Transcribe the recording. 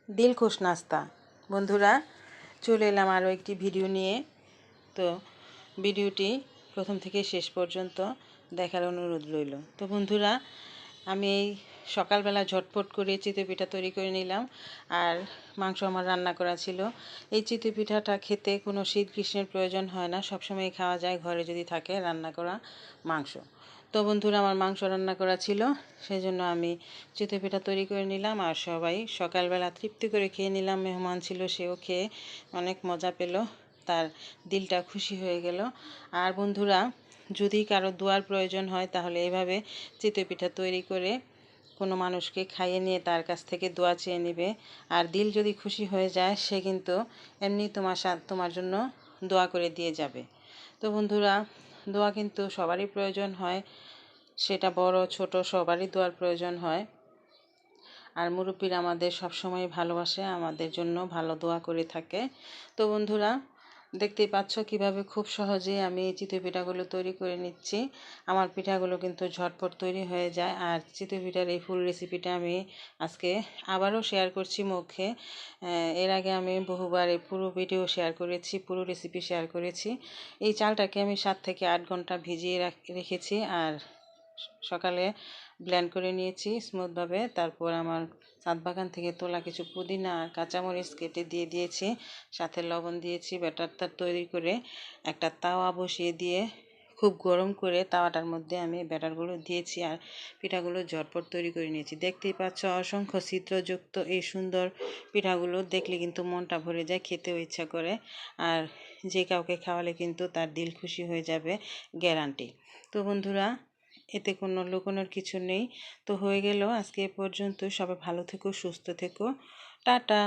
দিলখুশ নাস্তা। বন্ধুরা, চলে এলাম আরও একটি ভিডিও নিয়ে। তো ভিডিওটি প্রথম থেকে শেষ পর্যন্ত দেখার অনুরোধ রইল। তো বন্ধুরা, আমি এই সকালবেলা ঝটপট করে চিতই পিঠা তৈরি করে নিলাম। আর মাংস আমার রান্না করা ছিল। এই চিতই পিঠাটা খেতে কোনো শীত গ্রীষ্মের প্রয়োজন হয় না, সবসময় খাওয়া যায় ঘরে যদি থাকে রান্না করা মাংস। তো বন্ধুরা, আমার মাংস রান্না করা ছিল, সেই জন্য আমি চিতই পিঠা তৈরি করে নিলাম। আর সবাই সকালবেলা তৃপ্তি করে খেয়ে নিলাম। মেহমান ছিল, সেও খেয়ে অনেক মজা পেল, তার দিলটা খুশি হয়ে গেল। আর বন্ধুরা, যদি কারো দোয়ার প্রয়োজন হয় তাহলে এইভাবে চিতই পিঠা তৈরি করে কোনো মানুষকে খাইয়ে নিয়ে তার কাছ থেকে দোয়া চেয়ে নেবে। আর দিল যদি খুশি হয়ে যায়, সে কিন্তু এমনি তোমার জন্য দোয়া করে দিয়ে যাবে। তো বন্ধুরা, দোয়া কিন্তু সবারই প্রয়োজন হয়, সেটা বড় ছোট সবারই দোয়ার প্রয়োজন হয়। আর মুরব্বীরা আমাদের সবসময় ভালোবাসে, আমাদের জন্য ভালো দোয়া করে থাকে। তো বন্ধুরা, দেখতেই পাচ্ছ কিভাবে খুব সহজেই আমি এই চিতই পিঠাগুলো তৈরি করে নিচ্ছি। আমার পিঠাগুলো কিন্তু ঝটপট তৈরি হয়ে যায়। আর চিতই পিঠার এই ফুল রেসিপিটা আমি আজকে আবারও শেয়ার করছি মুখে। এর আগে আমি বহুবার এই পুরো ভিডিও শেয়ার করেছি, পুরো রেসিপি শেয়ার করেছি। এই চালটাকে আমি 7 থেকে 8 ঘন্টা ভিজিয়ে রেখেছি। আর সকালে ব্লেন্ড করে নিয়েছি স্মুথভাবে। তারপর আমার ছাদ বাগান থেকে তোলা কিছু পুদিনা আর কাঁচামরিচ কেটে দিয়ে দিয়েছি, সাথে লবণ দিয়েছি। ব্যাটারটা তৈরি করে একটা তাওয়া বসিয়ে দিয়ে খুব গরম করে তাওয়াটার মধ্যে আমি ব্যাটারগুলো দিয়েছি। আর পিঠাগুলো ঝটপট তৈরি করে নিয়েছি। দেখতেই পাচ্ছ অসংখ্য ছিদ্রযুক্ত এই সুন্দর পিঠাগুলো দেখলে কিন্তু মনটা ভরে যায়, খেতেও ইচ্ছা করে। আর যে কাউকে খাওয়ালে কিন্তু তার দিল খুশি হয়ে যাবে, গ্যারান্টি। তো বন্ধুরা, এতে কোনো লুকোনোর কিছু নেই। তো হয়ে গেল আজকে এ পর্যন্ত। সবাই ভালো থেকো, সুস্থ থেকো, টাটা।